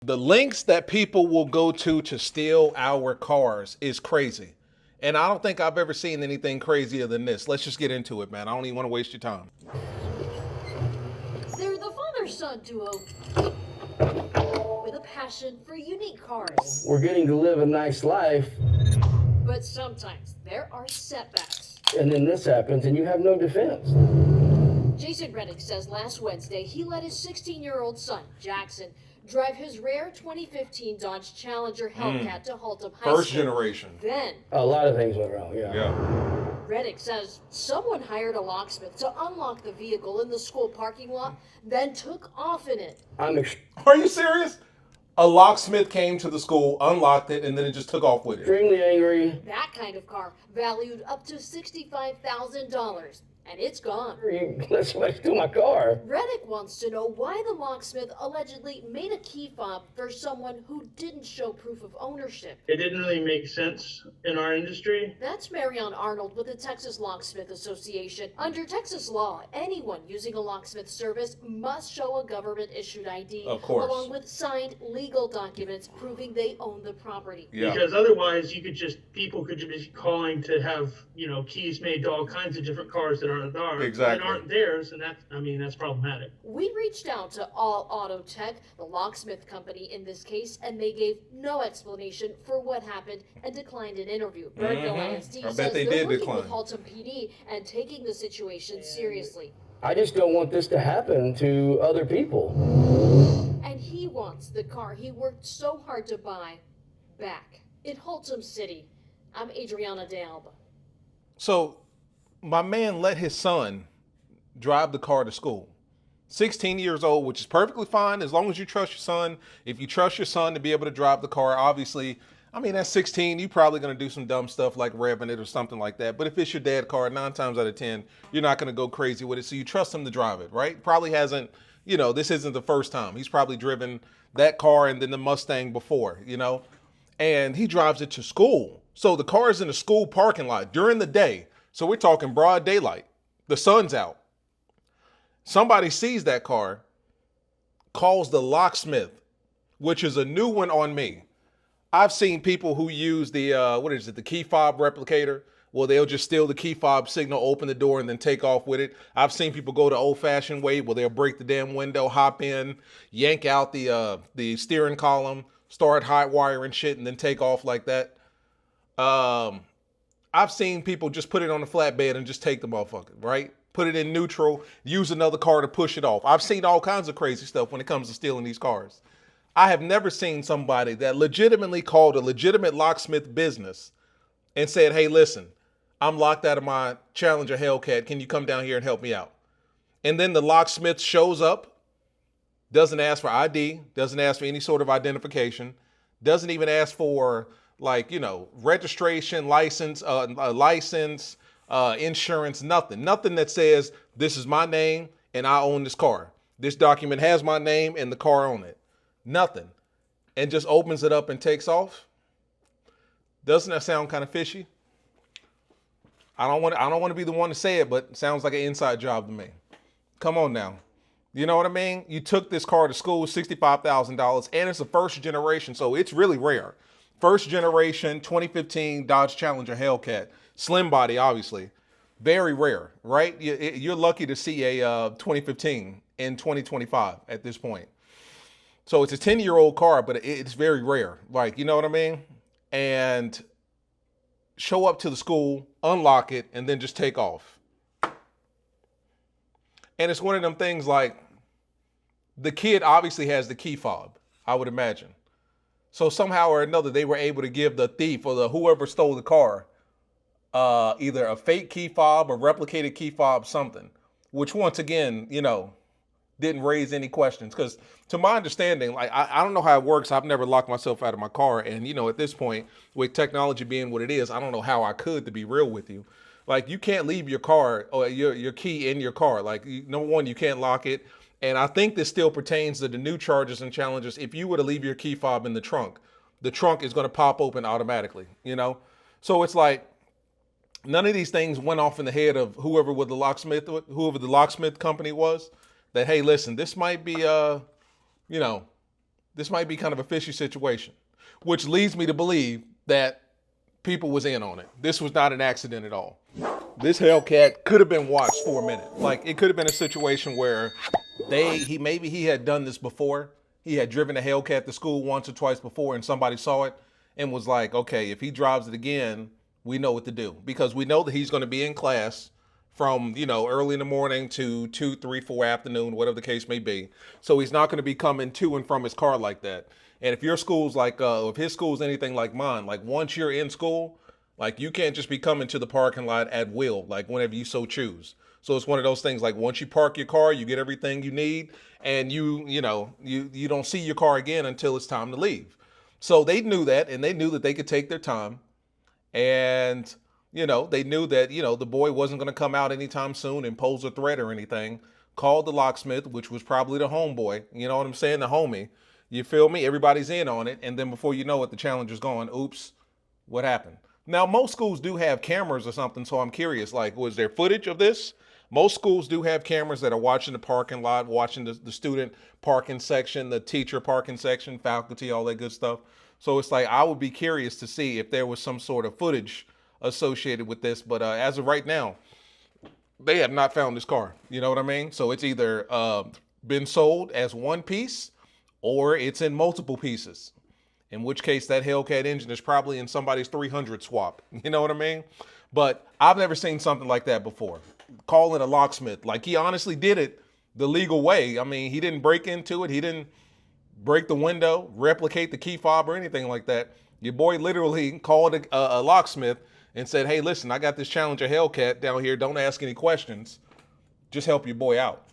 The lengths that people will go to steal our cars is crazy. And I don't think I've ever seen anything crazier than this. Let's just get into it, man. I don't even want to waste your time. They're the father-son duo with a passion for unique cars. We're getting to live a nice life. But sometimes there are setbacks. And then this happens and you have no defense. Jason Reddick says last Wednesday he let his 16-year-old son, Jackson, drive his rare 2015 Dodge Challenger Hellcat to Haltom High School. First generation. Then, A lot of things went wrong, yeah. Reddick says someone hired a locksmith to unlock the vehicle in the school parking lot, then took off in it. Are you serious? A locksmith came to the school, unlocked it, and then it just took off with it. Extremely angry. That kind of car valued up to $65,000. And it's gone. You let somebody steal my car. Reddick wants to know why the locksmith allegedly made a key fob for someone who didn't show proof of ownership. It didn't really make sense in our industry. That's Marion Arnold with the Texas Locksmith Association. Under Texas law, anyone using a locksmith service must show a government-issued ID, Of course. along with signed legal documents proving they own the property. Yeah. Because otherwise people could just be calling to have, keys made to all kinds of different cars that aren't ours. Exactly. That aren't theirs, and that's problematic. We reached out to All Auto Tech, the locksmith company in this case, and they gave no explanation for what happened and declined an interview. Birdville ISD I bet says they they're did working decline. with Haltom PD and taking the situation seriously. I just don't want this to happen to other people. And he wants the car he worked so hard to buy back. In Haltom City, I'm Adriana De Alba. So, my man let his son drive the car to school. 16 years old, which is perfectly fine as long as you trust your son. If you trust your son to be able to drive the car, obviously, at 16, you're probably going to do some dumb stuff like revving it or something like that. But if it's your dad's car, 9 times out of 10, you're not going to go crazy with it. So you trust him to drive it, right? Probably hasn't, this isn't the first time. He's probably driven that car and then the Mustang before, and he drives it to school. So the car is in the school parking lot during the day. So we're talking broad daylight. The sun's out. Somebody sees that car, calls the locksmith, which is a new one on me. I've seen people who use the, the key fob replicator. Well, they'll just steal the key fob signal, open the door, and then take off with it. I've seen people go the old-fashioned way where they'll break the damn window, hop in, yank out the steering column, start hot wiring shit, and then take off like that. I've seen people just put it on the flatbed and just take the motherfucker, right? Put it in neutral, use another car to push it off. I've seen all kinds of crazy stuff when it comes to stealing these cars. I have never seen somebody that legitimately called a legitimate locksmith business and said, hey, listen, I'm locked out of my Challenger Hellcat. Can you come down here and help me out? And then the locksmith shows up, doesn't ask for ID, doesn't ask for any sort of identification, doesn't even ask for registration, license, insurance, nothing that says this is my name and I own this car. This document has my name and the car on it. Nothing. And just opens it up and takes off. Doesn't that sound kind of fishy? I don't want to be the one to say it, but it sounds like an inside job to me. Come on now. You know what I mean? You took this car to school, $65,000, and it's a first generation, so it's really rare. First generation 2015 Dodge Challenger Hellcat. Slim body, obviously. Very rare, right? You're lucky to see a 2015 in 2025 at this point. So it's a 10-year-old car, but it's very rare. Like, you know what I mean? And show up to the school, unlock it, and then just take off. And it's one of them things like the kid obviously has the key fob, I would imagine. So somehow or another, they were able to give the thief or whoever stole the car either a fake key fob or replicated key fob, something, which once again, didn't raise any questions. Because to my understanding, like I don't know how it works. I've never locked myself out of my car. And, at this point, with technology being what it is, I don't know how I could, to be real with you. Like, you can't leave your car or your key in your car. Like, number one, you can't lock it. And I think this still pertains to the new Chargers and Challengers. If you were to leave your key fob in the trunk is going to pop open automatically, So it's like none of these things went off in the head of whoever the locksmith company was, that, hey, listen, this might be, this might be kind of a fishy situation, which leads me to believe that people was in on it. This was not an accident at all. This Hellcat could have been watched for a minute. Like, it could have been a situation where maybe he had done this before. He had driven a Hellcat to school once or twice before, and somebody saw it and was like, okay, if he drives it again, we know what to do, because we know that he's going to be in class from, you know, early in the morning to 2, 3, 4 afternoon, whatever the case may be. So he's not going to be coming to and from his car like that. And if your school's like, if his school's anything like mine, like once you're in school, like you can't just be coming to the parking lot at will, like whenever you so choose. So it's one of those things, like once you park your car, you get everything you need, and you don't see your car again until it's time to leave. So they knew that, and they knew that they could take their time. And, you know, they knew that, you know, the boy wasn't going to come out anytime soon and pose a threat or anything. Called the locksmith, which was probably the homeboy, you know what I'm saying, the homie. You feel me? Everybody's in on it. And then before you know it, the Challenger's gone. Oops, what happened? Now, most schools do have cameras or something, so I'm curious, like, was there footage of this? Most schools do have cameras that are watching the parking lot, watching the student parking section, the teacher parking section, faculty, all that good stuff. So it's like, I would be curious to see if there was some sort of footage associated with this. But as of right now, they have not found this car. You know what I mean? So it's either been sold as one piece or it's in multiple pieces. In which case, that Hellcat engine is probably in somebody's 300 swap. You know what I mean? But I've never seen something like that before. Calling a locksmith. Like, he honestly did it the legal way. I mean, he didn't break into it. He didn't break the window, replicate the key fob or anything like that. Your boy literally called a locksmith and said, hey, listen, I got this Challenger Hellcat down here. Don't ask any questions. Just help your boy out.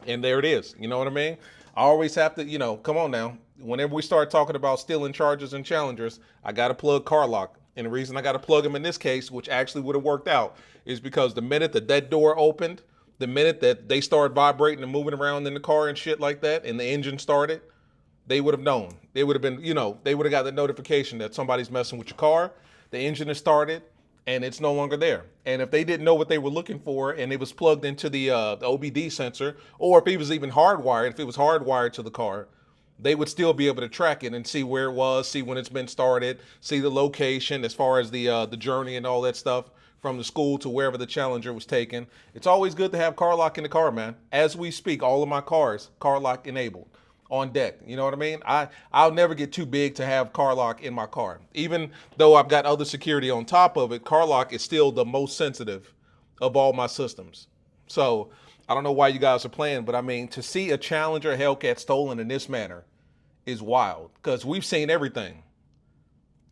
And there it is. You know what I mean? I always have to, you know, come on now. Whenever we start talking about stealing Chargers and Challengers, I got to plug CarLock. And the reason I got to plug them in this case, which actually would have worked out, is because the minute that door opened, the minute that they started vibrating and moving around in the car and shit like that, and the engine started, they would have known. They would have been, you know, they would have got the notification that somebody's messing with your car, the engine has started, and it's no longer there. And if they didn't know what they were looking for and it was plugged into the OBD sensor, or if it was even hardwired, if it was hardwired to the car, they would still be able to track it and see where it was, see when it's been started, see the location as far as the journey and all that stuff from the school to wherever the Challenger was taken. It's always good to have CarLock in the car, man. As we speak, all of my cars, CarLock enabled on deck. You know what I mean? I'll never get too big to have CarLock in my car. Even though I've got other security on top of it, CarLock is still the most sensitive of all my systems. So I don't know why you guys are playing, but I mean, to see a Challenger Hellcat stolen in this manner is wild, because we've seen everything.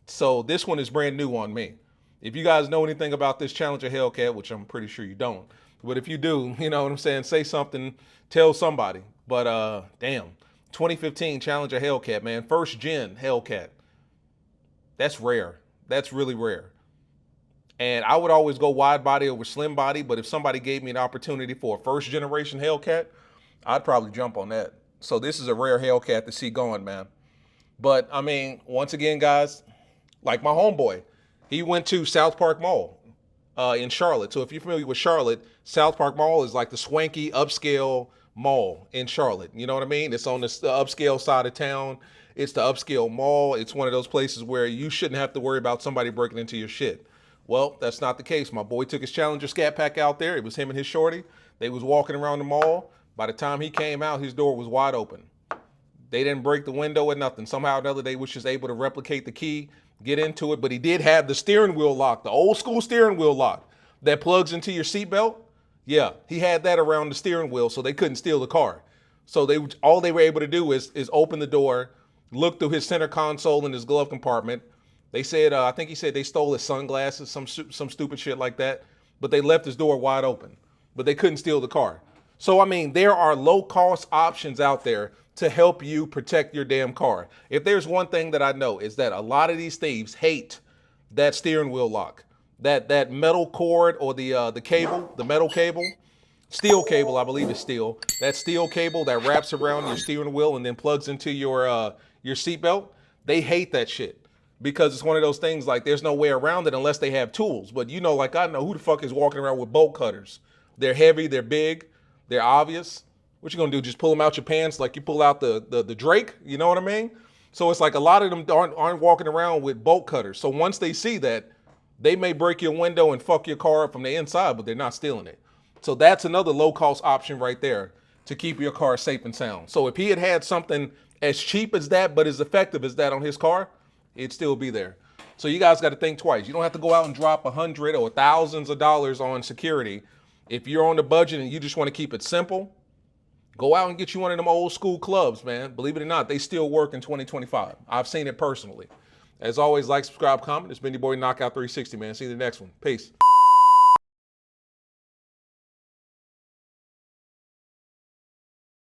So this one is brand new on me. If you guys know anything about this Challenger Hellcat, which I'm pretty sure you don't, but if you do, you know what I'm saying, say something, tell somebody. But damn, 2015 Challenger Hellcat, man, first gen Hellcat. That's rare. That's really rare. And I would always go wide body over slim body, but if somebody gave me an opportunity for a first generation Hellcat, I'd probably jump on that. So this is a rare Hellcat to see going, man. But I mean, once again, guys, like my homeboy, he went to South Park Mall in Charlotte. So if you're familiar with Charlotte, South Park Mall is like the swanky upscale mall in Charlotte. You know what I mean? It's on the upscale side of town. It's the upscale mall. It's one of those places where you shouldn't have to worry about somebody breaking into your shit. Well, that's not the case. My boy took his Challenger Scat Pack out there. It was him and his shorty. They was walking around the mall. By the time he came out, his door was wide open. They didn't break the window or nothing. Somehow or another, they was just able to replicate the key, get into it. But he did have the steering wheel lock, the old school steering wheel lock that plugs into your seatbelt. Yeah, he had that around the steering wheel, so they couldn't steal the car. So all they were able to do is open the door, look through his center console in his glove compartment. They said, I think he said they stole his sunglasses, some stupid shit like that. But they left his door wide open. But they couldn't steal the car. So, I mean, there are low-cost options out there to help you protect your damn car. If there's one thing that I know, is that a lot of these thieves hate that steering wheel lock. That metal cord or the cable, the metal cable, steel cable, I believe it's steel. That steel cable that wraps around your steering wheel and then plugs into your seatbelt, they hate that shit. Because it's one of those things, like, there's no way around it unless they have tools. But you know, like I know, who the fuck is walking around with bolt cutters? They're heavy, they're big, they're obvious. what you gonna do? Just pull them out your pants like you pull out the Drake? You know what I mean? So it's like a lot of them aren't walking around with bolt cutters. So once they see that, they may break your window and fuck your car up from the inside, but they're not stealing it. So that's another low-cost option right there to keep your car safe and sound. So if he had something as cheap as that, but as effective as that on his car, it'd still be there. So you guys got to think twice. You don't have to go out and drop $100 or thousands of dollars on security. If you're on the budget and you just want to keep it simple, go out and get you one of them old school clubs, man. Believe it or not, they still work in 2025. I've seen it personally. As always, like, subscribe, comment. It's been your boy Knockout 360, man. See you in the next one. Peace.